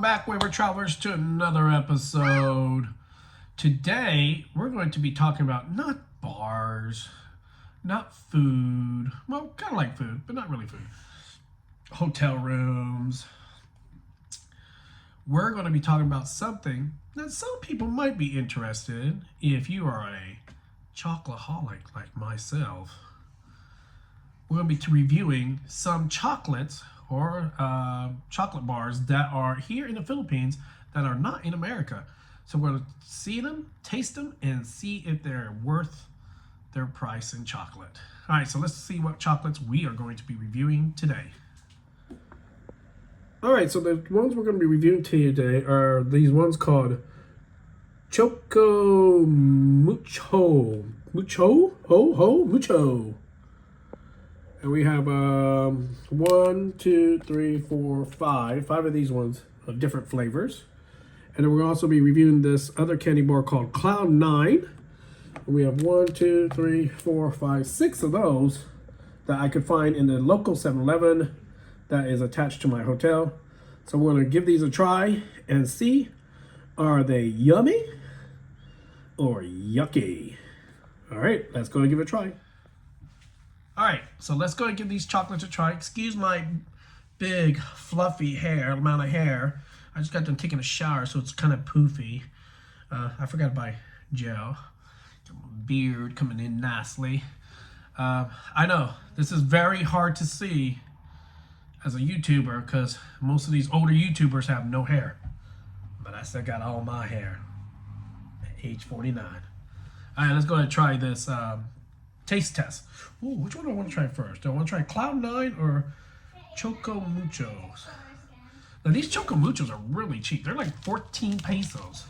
back, Wayward Travelers, to another episode. Today, we're going to be talking about not bars, not food. Well, kind of like food, but not really food. Hotel rooms. We're going to be talking about something that some people might be interested in if you are a chocoholic like myself. We're going to be reviewing some chocolates or chocolate bars that are here in the Philippines that are not in America. So we're going to see them, taste them, and see if they're worth their price in chocolate. All right, so let's see what chocolates we are going to be reviewing today. All right, so the ones we're going to be reviewing today are these ones called Choco Mucho. And we have 1, 2, 3, 4, 5 of these ones of different flavors. And then we're going to also be reviewing this other candy bar called Cloud 9. And we have 1, 2, 3, 4, 5, 6 of those that I could find in the local 7-Eleven that is attached to my hotel. So we're going to give these a try and see, are they yummy or yucky? All right, let's go and give it a try. All right, so let's go and give these chocolates a try. Excuse my big, fluffy amount of hair. I just got done taking a shower, so it's kind of poofy. I forgot to buy gel. Beard coming in nicely. I know, this is very hard to see as a YouTuber because most of these older YouTubers have no hair. But I still got all my hair at age 49. All right, let's go ahead and try this taste test. Ooh, which one do I want to try first? Do I want to try Cloud 9 or Choco Muchos? Now these Choco Muchos are really cheap. They're like 14 pesos.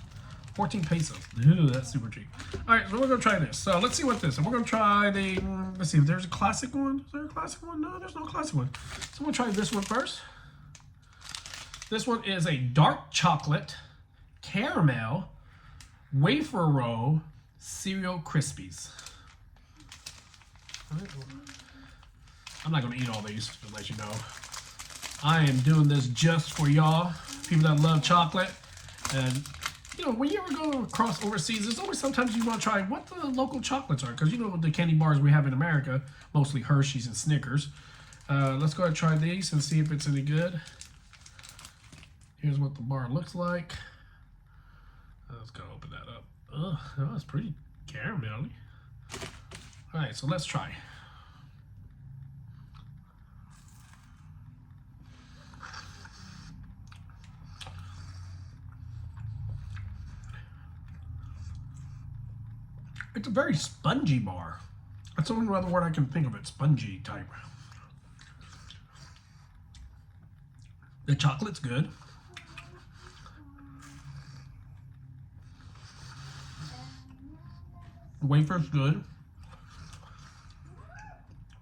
14 pesos. Ooh, that's super cheap. All right, so we're going to try this. So let's see what this is. We're going to try the, let's see if there's a classic one. Is there a classic one? No, there's no classic one. So I'm going to try this one first. This one is a dark chocolate caramel wafer roll cereal Krispies. I'm not going to eat all these, to let you know. I am doing this just for y'all, people that love chocolate. And, you know, when you ever go across overseas, there's always sometimes you want to try what the local chocolates are. Because, you know, the candy bars we have in America, mostly Hershey's and Snickers. Let's go ahead and try these and see if it's any good. Here's what the bar looks like. Let's go open that up. Oh, that's pretty caramelly. All right, so let's try. It's a very spongy bar. That's the only other word I can think of it, spongy type. The chocolate's good. The wafer's good.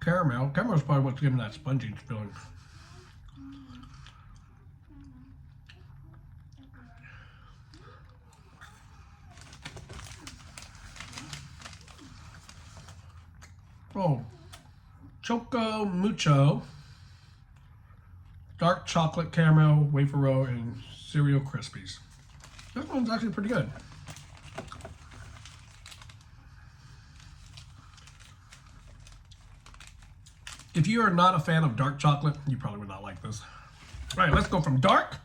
Caramel's probably what's giving that spongy feeling. Oh, Choco Mucho, dark chocolate caramel wafer roll and cereal Krispies. This one's actually pretty good. If you are not a fan of dark chocolate, you probably would not like this. All right, let's go from dark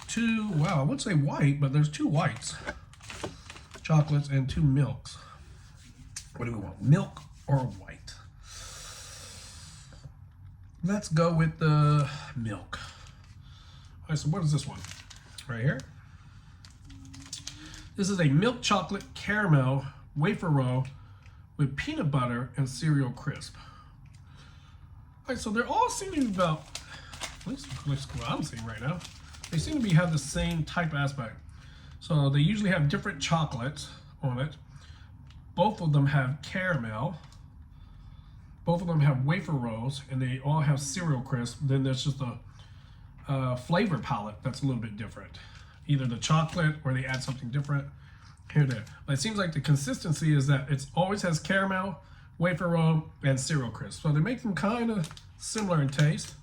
to, wow, I would say white, but there's 2 whites. Chocolates and 2 milks. What do we want, milk or white? Let's go with the milk. All right, so what is this one? Right here. This is a milk chocolate caramel wafer roll with peanut butter and cereal crisp. All right, so they're all seeming about, at least what I'm seeing right now, they seem to have the same type aspect. So they usually have different chocolates on it. Both of them have caramel. Both of them have wafer rolls, and they all have cereal crisp. Then there's just a flavor palette that's a little bit different. Either the chocolate or they add something different here and there. But it seems like the consistency is that it always has caramel, wafer roll, and cereal crisp. So they make them kind of similar in taste.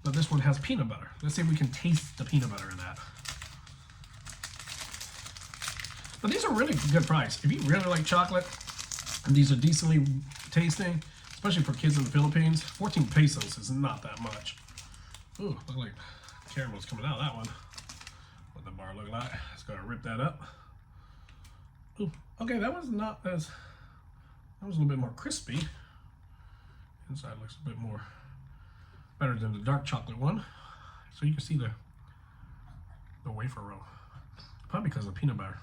but this one has peanut butter. Let's see if we can taste the peanut butter in that. But these are really good price. If you really like chocolate, and these are decently tasting, especially for kids in the Philippines, 14 pesos is not that much. Ooh, look like caramel's coming out of that one. What the bar look like? Let's go and rip that up. Ooh, okay, that was not as, that was a little bit more crispy. Inside looks a bit more better than the dark chocolate one. So you can see the wafer roll. Probably because of the peanut butter.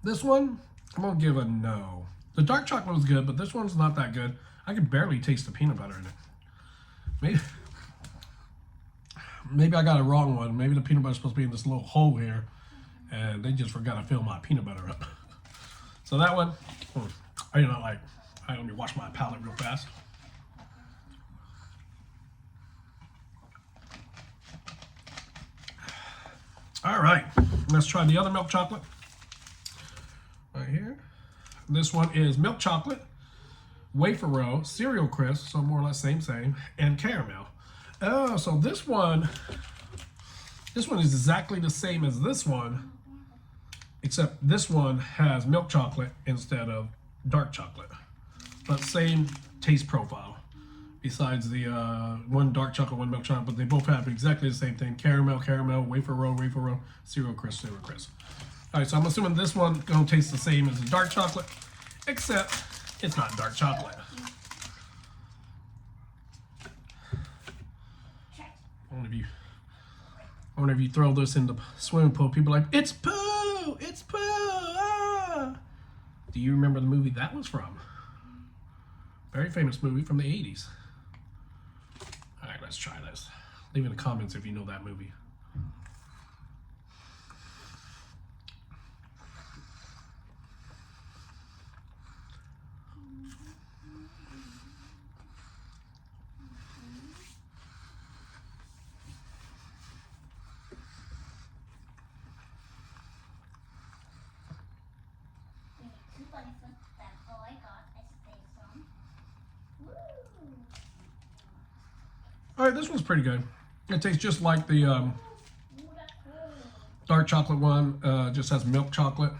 This one, I'm gonna give a no. The dark chocolate was good, but this one's not that good. I can barely taste the peanut butter in it. Maybe I got a wrong one. Maybe the peanut butter's supposed to be in this little hole here, and they just forgot to fill my peanut butter up. So that one, I do not like. Let me wash my palate real fast. All right, let's try the other milk chocolate. Right here. This one is milk chocolate, wafer roll, cereal crisp, so more or less same, and caramel. Oh, so this one is exactly the same as this one, except this one has milk chocolate instead of dark chocolate, but same taste profile. Besides the one dark chocolate, one milk chocolate, but they both have exactly the same thing: caramel, wafer roll, cereal crisp. All right, so I'm assuming this one gonna taste the same as the dark chocolate, except it's not dark chocolate. I wonder if you throw this in the swimming pool, people are like, it's poo, it's poo. Ah. Do you remember the movie that was from? Very famous movie from the 80s. All right, let's try this. Leave in the comments if you know that movie. All right, this one's pretty good. It tastes just like the dark chocolate one, just has milk chocolate.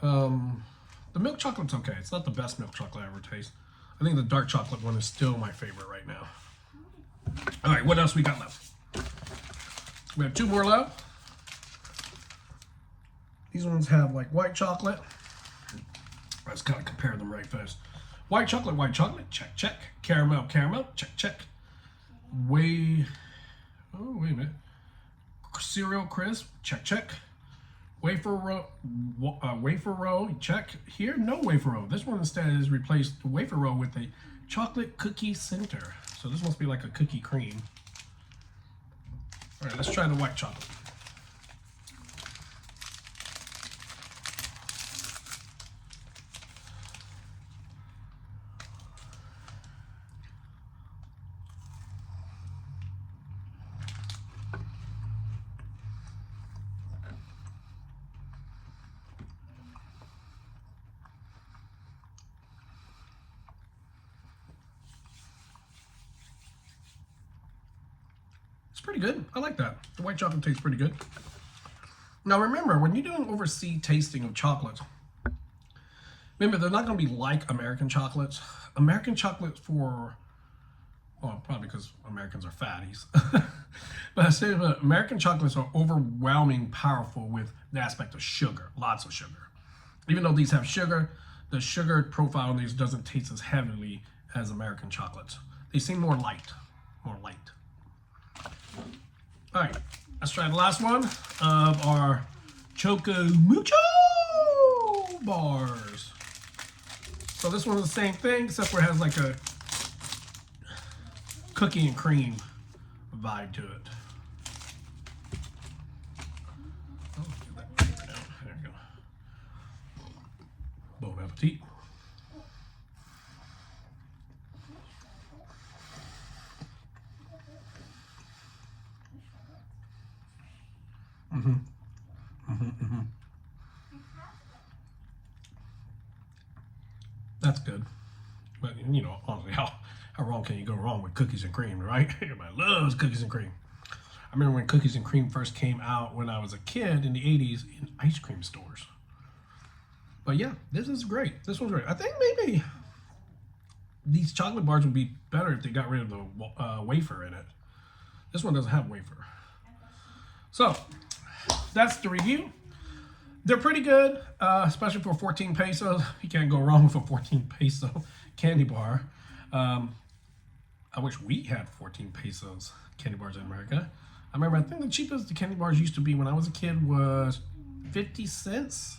The milk chocolate's okay. It's not the best milk chocolate I ever taste. I think the dark chocolate one is still my favorite right now. All right, what else we got left? We have two more left. These ones have like white chocolate. Let's kind of compare them right first. White chocolate, check, check. Caramel, check, check. Oh, wait a minute. Cereal crisp, check, check. Wafer roll, check. Here, no wafer roll. This one instead is replaced the wafer roll with a chocolate cookie center. So this must be like a cookie cream. All right, let's try the white chocolate. It's pretty good. I like that. The white chocolate tastes pretty good. Now remember, when you're doing overseas tasting of chocolates, remember they're not going to be like American chocolates. American chocolates well, probably because Americans are fatties. But I say that American chocolates are overwhelming powerful with the aspect of sugar, lots of sugar. Even though these have sugar, the sugar profile on these doesn't taste as heavily as American chocolates. They seem more light, All right, let's try the last one of our Choco Mucho bars. So this one's the same thing, except for it has like a cookie and cream vibe to it. Oh, get that paper down. There we go. Bon appetit. That's good. But, you know, honestly, how wrong can you go wrong with cookies and cream, right? Everybody loves cookies and cream. I remember when cookies and cream first came out when I was a kid in the 80s in ice cream stores. But yeah, this is great. This one's great. I think maybe these chocolate bars would be better if they got rid of the wafer in it. This one doesn't have wafer. So, that's the review. They're pretty good, especially for 14 pesos. You can't go wrong with a 14 peso candy bar. I wish we had 14 pesos candy bars in America. I remember, I think the cheapest the candy bars used to be when I was a kid was 50 cents.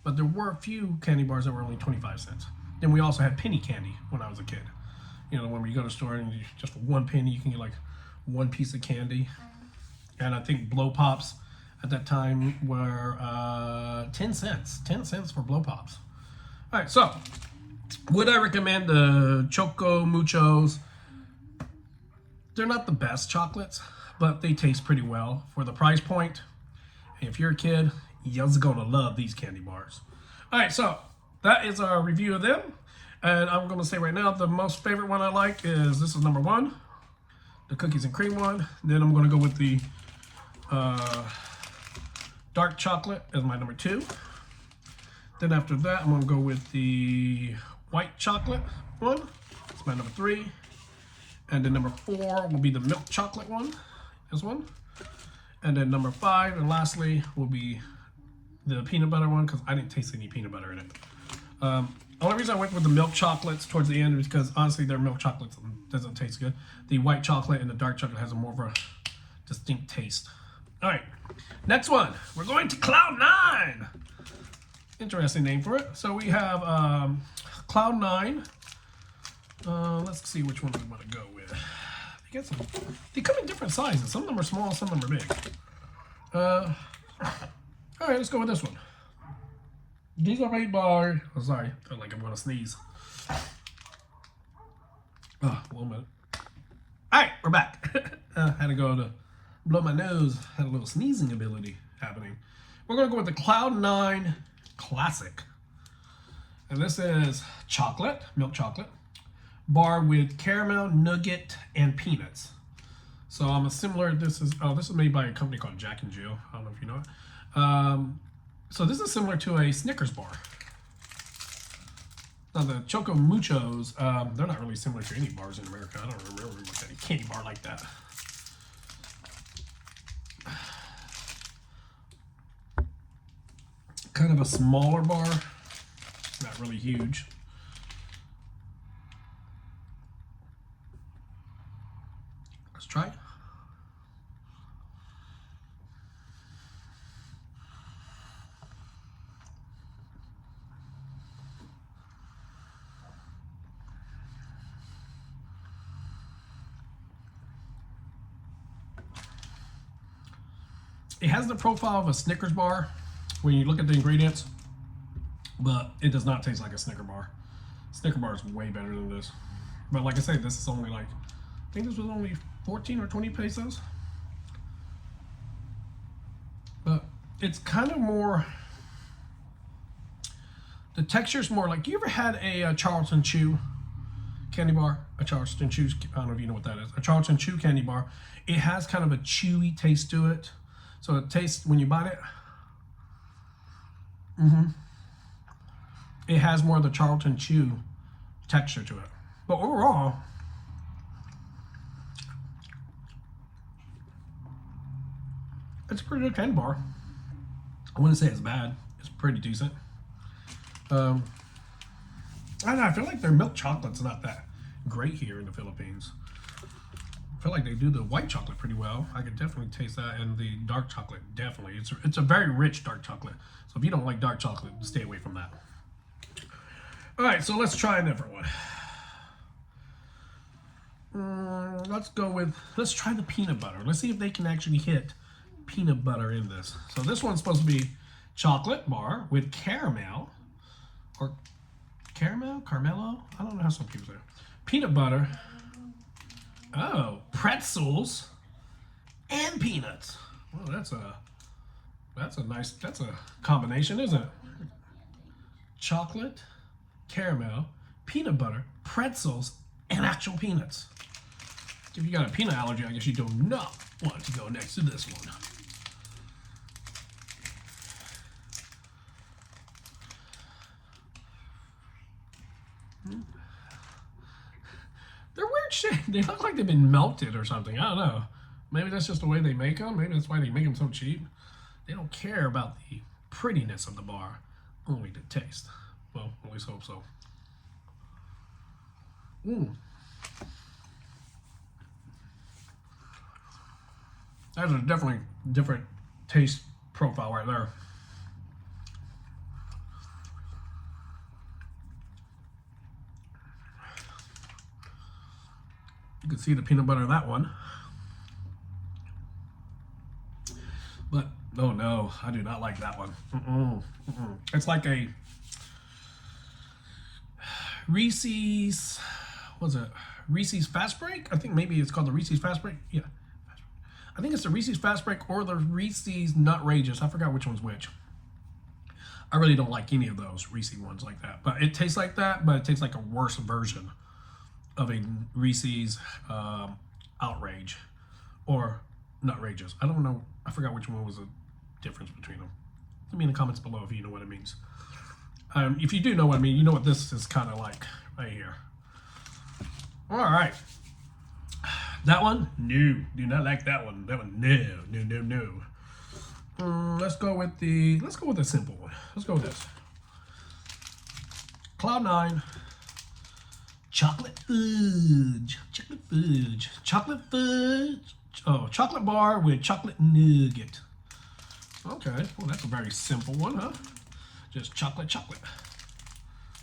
But there were a few candy bars that were only 25 cents. Then we also had penny candy when I was a kid. You know, when you go to the store and just for 1 penny, you can get like 1 piece of candy. And I think blow pops at that time were 10 cents. 10 cents for blow pops. All right, so would I recommend the Choco Muchos? They're not the best chocolates, but they taste pretty well for the price point. And if you're a kid, you're gonna love these candy bars. All right, so that is our review of them. And I'm gonna say right now, the most favorite one I like is, this is number 1, the cookies and cream one. Then I'm gonna go with the dark chocolate as my number 2. Then after that, I'm gonna go with the white chocolate one. It's my number 3. And then number 4 will be the milk chocolate one, this one. And then number 5, and lastly, will be the peanut butter one, because I didn't taste any peanut butter in it. Only reason I went with the milk chocolates towards the end is because honestly their milk chocolate doesn't taste good. The white chocolate and the dark chocolate has a more of a distinct taste. All right, next one, we're going to Cloud 9. Interesting name for it. So we have Cloud 9. Let's see which one we want to go with. They come in different sizes. Some of them are small, some of them are big. All right, let's go with this one. These are made by, oh sorry, I feel like I'm gonna sneeze. Oh, 1 minute. All right, we're back. Had to go to blow my nose. Had a little sneezing ability happening. We're gonna go with the Cloud 9 Classic. And this is chocolate, milk chocolate, bar with caramel, nougat, and peanuts. So I'm a similar, this is made by a company called Jack and Jill. I don't know if you know it. So this is similar to a Snickers bar. Now the Choco Muchos, they're not really similar to any bars in America. I don't remember any candy bar like that. Kind of a smaller bar, not really huge. Let's try it. It has the profile of a Snickers bar when you look at the ingredients, but it does not taste like a Snicker bar. Snicker bar is way better than this. But like I said, this is only like, I think this was only 14 or 20 pesos. But it's kind of more, the texture's more like, you ever had a Charleston Chew candy bar? A Charleston Chew, I don't know if you know what that is. A Charleston Chew candy bar. It has kind of a chewy taste to it. So it tastes, when you bite it, it has more of the Charleston Chew texture to it. But overall, it's a pretty good candy bar. I wouldn't say it's bad. It's pretty decent. I don't know, I feel like their milk chocolate's not that great here in the Philippines. I feel like they do the white chocolate pretty well. I could definitely taste that, and the dark chocolate, definitely. It's a very rich dark chocolate. So if you don't like dark chocolate, stay away from that. All right, so let's try a different one. let's try the peanut butter. Let's see if they can actually hit peanut butter in this. So this one's supposed to be chocolate bar with caramel, or Carmelo? I don't know how some people say it. Peanut butter. Oh, pretzels and peanuts. Well, that's a combination, isn't it? Chocolate, caramel, peanut butter, pretzels, and actual peanuts. If you got a peanut allergy, I guess you do not want to go next to this one. They're weird shit. They look like they've been melted or something. I don't know. Maybe that's just the way they make them. Maybe that's why they make them so cheap. They don't care about the prettiness of the bar, only the taste. Well, at least hope so. That's a definitely different taste profile right there. You can see the peanut butter in that one. But, oh no, I do not like that one. It's like a Reese's, what's it? Reese's Fast Break? I think maybe it's called the Reese's Fast Break. Yeah. I think it's the Reese's Fast Break or the Reese's Nutrageous. I forgot which one's which. I really don't like any of those Reese's ones like that. But it tastes like that, but it tastes like a worse version of a Reese's Outrage or Nutrageous. I don't know. I forgot which one was the difference between them. Let me in the comments below if you know what it means. If you do know what I mean, you know what this is kind of like right here. All right. That one? No. Do not like that one. That one, no. Let's go with the simple one. Let's go with this. Cloud9 chocolate fudge. Oh, chocolate bar with chocolate nugget. Okay, well that's a very simple one, huh? Just chocolate. Oh,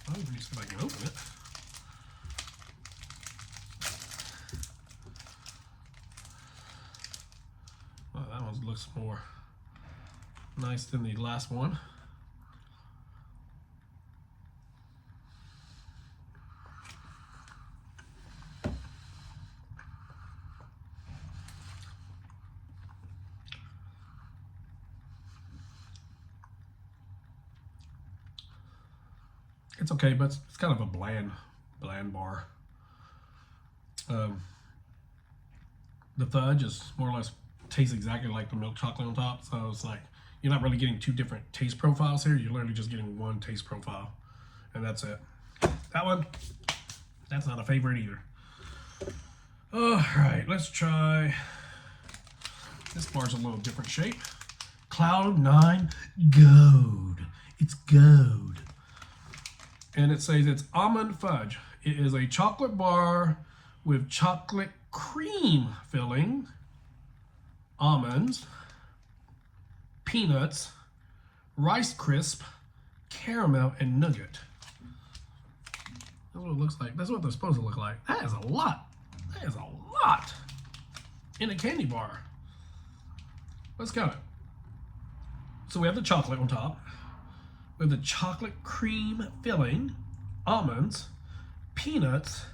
let me see if I can open it. Oh, that one looks more nice than the last one. It's okay, but it's kind of a bland bar. The fudge is more or less tastes exactly like the milk chocolate on top, so it's like you're not really getting two different taste profiles here. You're literally just getting one taste profile, and that's it. That one, that's not a favorite either. All right, let's try. This bar's a little different shape. Cloud9 Gold. It's gold. And it says it's almond fudge. It is a chocolate bar with chocolate cream filling, almonds, peanuts, Rice Crisp, caramel, and nugget. That's what it looks like. That's what they're supposed to look like. That is a lot. That is a lot in a candy bar. Let's count it. So we have the chocolate on top. We have the chocolate cream filling, almonds, peanuts,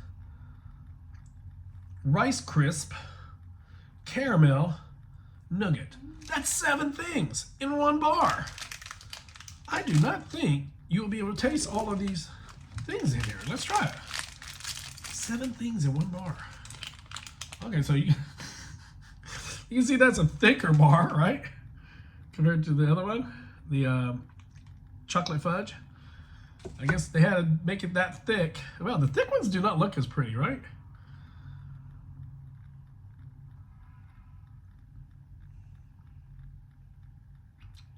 Rice Crisp, caramel, nugget. That's 7 things in one bar. I do not think you'll be able to taste all of these things in here. Let's try it. 7 things in one bar. Okay, so you can see that's a thicker bar, right? Compared to the other one, the chocolate fudge. I guess they had to make it that thick. Well, the thick ones do not look as pretty, right?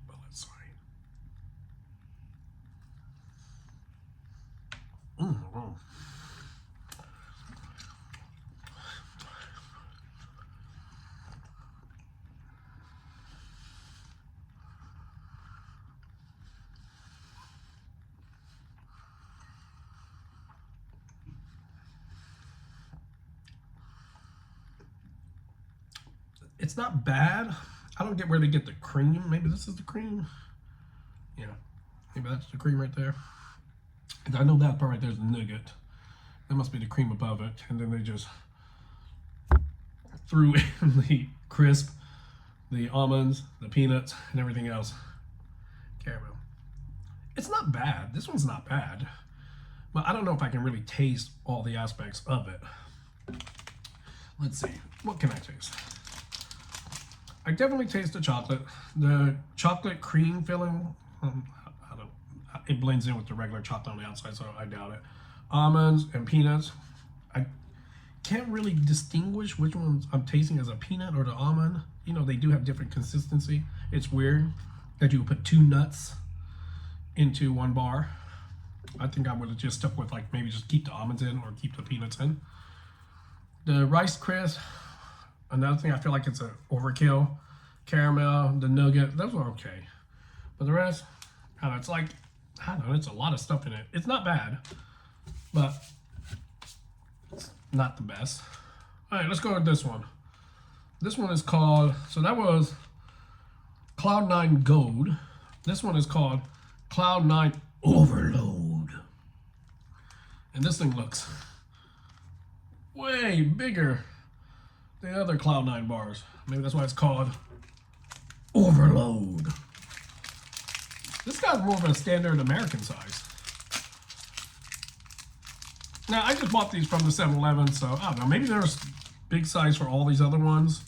Well, let's see. It's not bad. I don't get where they get the cream. Maybe this is the cream. Yeah, maybe that's the cream right there. And I know that part right there is the nougat. That must be the cream above it. And then they just threw in the crisp, the almonds, the peanuts, and everything else. Caramel. It's not bad. This one's not bad. But I don't know if I can really taste all the aspects of it. Let's see. What can I taste? I definitely taste the chocolate. The chocolate cream filling, it blends in with the regular chocolate on the outside, so I doubt it. Almonds and peanuts. I can't really distinguish which ones I'm tasting as a peanut or the almond. You know, they do have different consistency. It's weird that you put 2 nuts into 1 bar. I think I would have just stuck with like maybe just keep the almonds in or keep the peanuts in. The Rice Crisp, another thing I feel like it's an overkill. Caramel, the nougat, those are okay. But the rest, I don't know, it's like, I don't know, it's a lot of stuff in it. It's not bad, but it's not the best. All right, let's go with this one. This one is called, so that was Cloud 9 Gold. This one is called Cloud 9 Overload. And this thing looks way bigger than the other Cloud 9 bars. Maybe that's why it's called Overload. This guy's more of a standard American size. Now, I just bought these from the 7-Eleven, so I don't know. Maybe there's big size for all these other ones,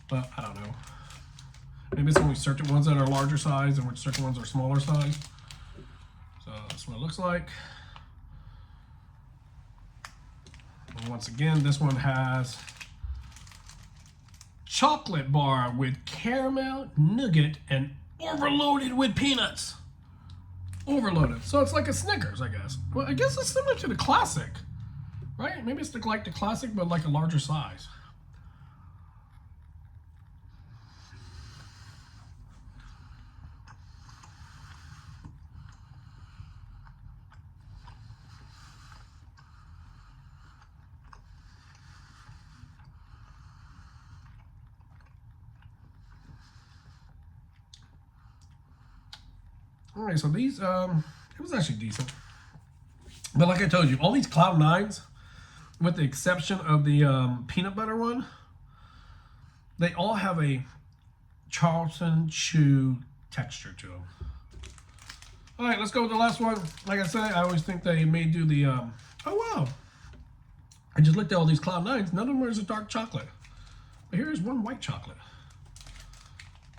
but I don't know. Maybe it's only certain ones that are larger size and which certain ones are smaller size. So that's what it looks like. And once again, this one has chocolate bar with caramel, nougat, and overloaded with peanuts. Overloaded. So it's like a Snickers, I guess. Well, I guess it's similar to the classic, right? Maybe it's like the classic, but like a larger size. All right, so these, it was actually decent. But like I told you, all these Cloud 9s, with the exception of the peanut butter one, they all have a Charleston chew texture to them. All right, let's go with the last one. Like I said, I always think they may do the, oh wow. I just looked at all these Cloud 9s. None of them is a dark chocolate. But here's one white chocolate.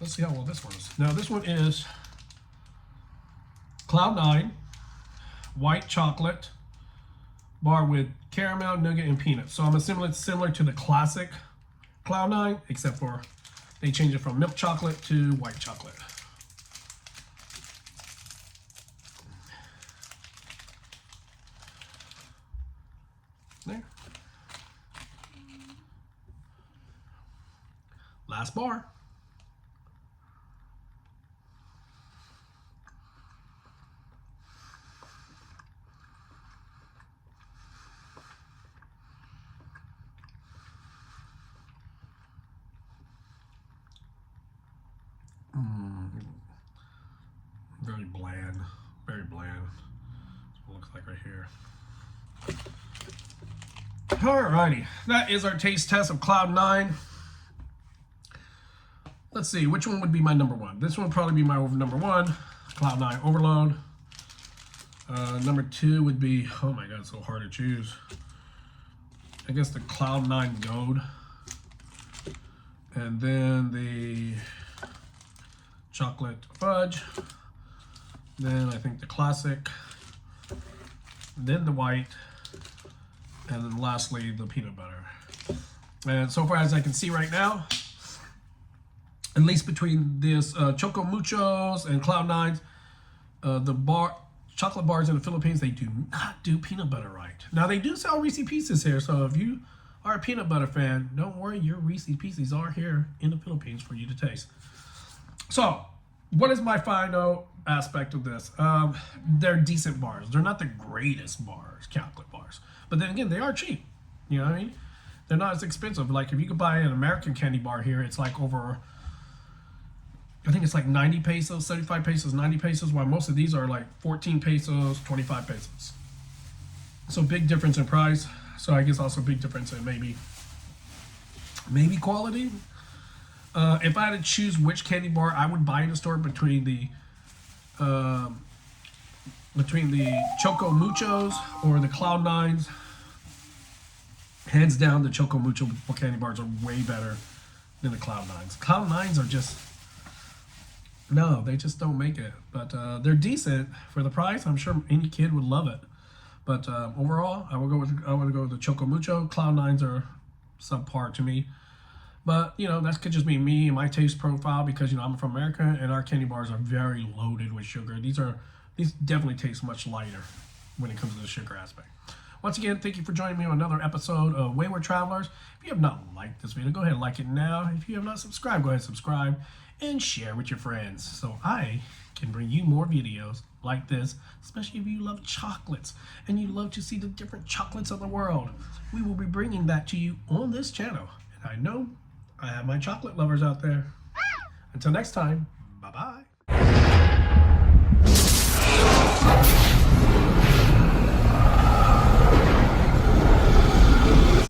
Let's see how well this one is. Now this one is Cloud 9 white chocolate bar with caramel, nougat, and peanuts. So I'm assuming it's similar to the classic Cloud 9, except for they changed it from milk chocolate to white chocolate. There. Last bar. Very bland, very bland. That's what it looks like right here. Alrighty, that is our taste test of Cloud 9. Let's see, which one would be my number one? This one would probably be my number one, Cloud 9 Overload. Number 2 would be, oh my god, it's so hard to choose. I guess the Cloud 9 Gold. And then the chocolate fudge. Then I think the classic. Then the white. And then lastly, the peanut butter. And so far as I can see right now, at least between this Choco Muchos and Cloud 9s, the chocolate bars in the Philippines, they do not do peanut butter right. Now they do sell Reese's Pieces here, so if you are a peanut butter fan, don't worry, your Reese's Pieces are here in the Philippines for you to taste. So, what is my final aspect of this? They're decent bars. They're not the greatest bars, chocolate bars. But then again, they are cheap. You know what I mean? they're not as expensive. Like if you could buy an American candy bar here, it's like over, I think it's like 90 pesos, 75 pesos, 90 pesos, while most of these are like 14 pesos, 25 pesos. So big difference in price. So I guess also big difference in maybe quality. If I had to choose which candy bar I would buy in the store between the Choco Muchos or the Cloud Nines, hands down the Choco Mucho candy bars are way better than the Cloud Nines. Cloud Nines are just, no, they just don't make it. But they're decent for the price. I'm sure any kid would love it. But overall, I would go with the Choco Mucho. Cloud Nines are subpar to me. But, you know, that could just be me and my taste profile because, you know, I'm from America and our candy bars are very loaded with sugar. These definitely taste much lighter when it comes to the sugar aspect. Once again, thank you for joining me on another episode of Wayward Travelers. If you have not liked this video, go ahead and like it now. If you have not subscribed, go ahead and subscribe and share with your friends so I can bring you more videos like this, especially if you love chocolates and you love to see the different chocolates of the world. We will be bringing that to you on this channel. And I know I have my chocolate lovers out there. Until next time, bye-bye.